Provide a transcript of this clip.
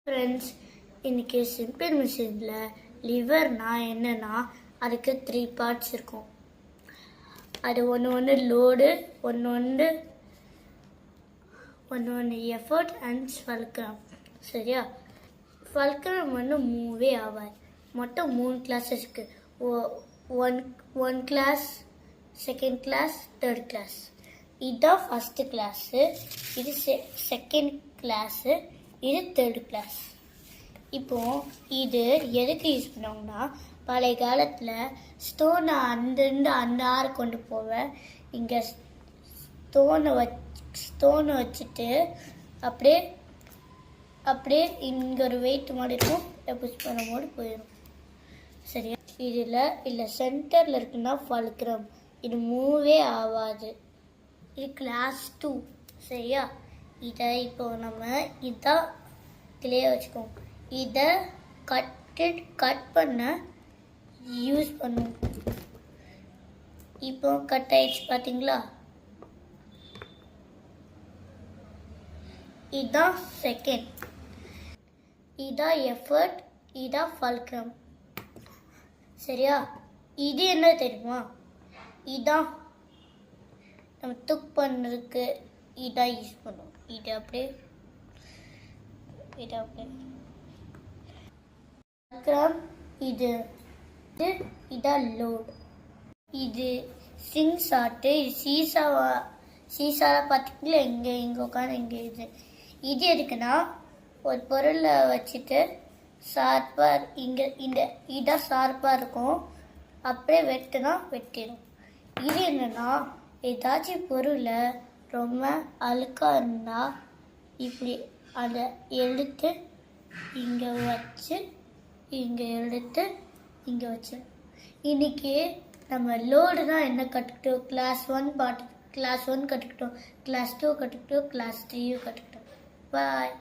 Friends, இன்றைக்கி simple மிஷினில் லிவர்னா என்னென்னா அதுக்கு 3 பார்ட்ஸ் இருக்கும். அது ஒன்று லோடு, ஒன்று எஃபர்ட் அண்ட் ஃபல்க்ரம். சரியா? ஃபல்க்ரம் மூவே ஆவாது. மொத்தம் 3 கிளாஸஸ் இருக்குது. One class, second class, third class. இதுதான் ஃபஸ்ட்டு கிளாஸு, இது செகண்ட் கிளாஸு, இது தேர்டு கிளாஸ். இப்போது இது எதுக்கு யூஸ் பண்ணுவாங்கன்னா, பழைய காலத்தில் ஸ்டோனை அந்த ஆறு கொண்டு போவேன். இங்கே ஸ்டோனை வச்சுட்டு அப்படியே இங்கே ஒரு வெயிட் மாதிரி இருக்கும், புஷ் பண்ணும்போது போயிடும். சரியா? இல்லை சென்டரில் இருக்குன்னா ஃபல்க்ரம். இது மூவே ஆகாது. இது கிளாஸ் 2. சரியா? இதை இப்போ நம்ம இதான் கிளியர் வச்சுக்கோங்க. இதை கட் பண்ண யூஸ் பண்ணுவோம். இப்போ கட் ஆயிடுச்சு பார்த்தீங்களா? இதுதான் செகண்ட், இதான் எஃபர்ட், இதான் ஃபல்க்ரம். சரியா? இது என்ன தெரியுமா? இதான் நம்ம துக் பண்ணுறதுக்கு இதான் யூஸ் பண்ணுவோம். இது அப்படியே ஃபல்க்ரம். இதான் லோட். இது சிங் சாட்டு. இது சீசாவை பார்த்தீங்களா? இங்கே உட்காந்து இங்கே இது எதுக்குன்னா, ஒரு பொருளை வச்சுட்டு ஷார்ப்பாக இதான் ஷார்ப்பாக இருக்கும். அப்படியே வெட்டிடும். இது என்னன்னா, ஏதாச்சும் பொருளை ரொம்ப அழுக்காக இருந்தால் இப்படி அதை எடுத்து இங்கே வச்சு இன்னைக்கு நம்ம லோடு தான் என்ன கற்றுக்கிட்டோம்? கிளாஸ் 1 கற்றுக்கிட்டோம், கிளாஸ் 2 கற்றுக்கிட்டோம், கிளாஸ் 3 கற்றுக்கிட்டோம். பாய்.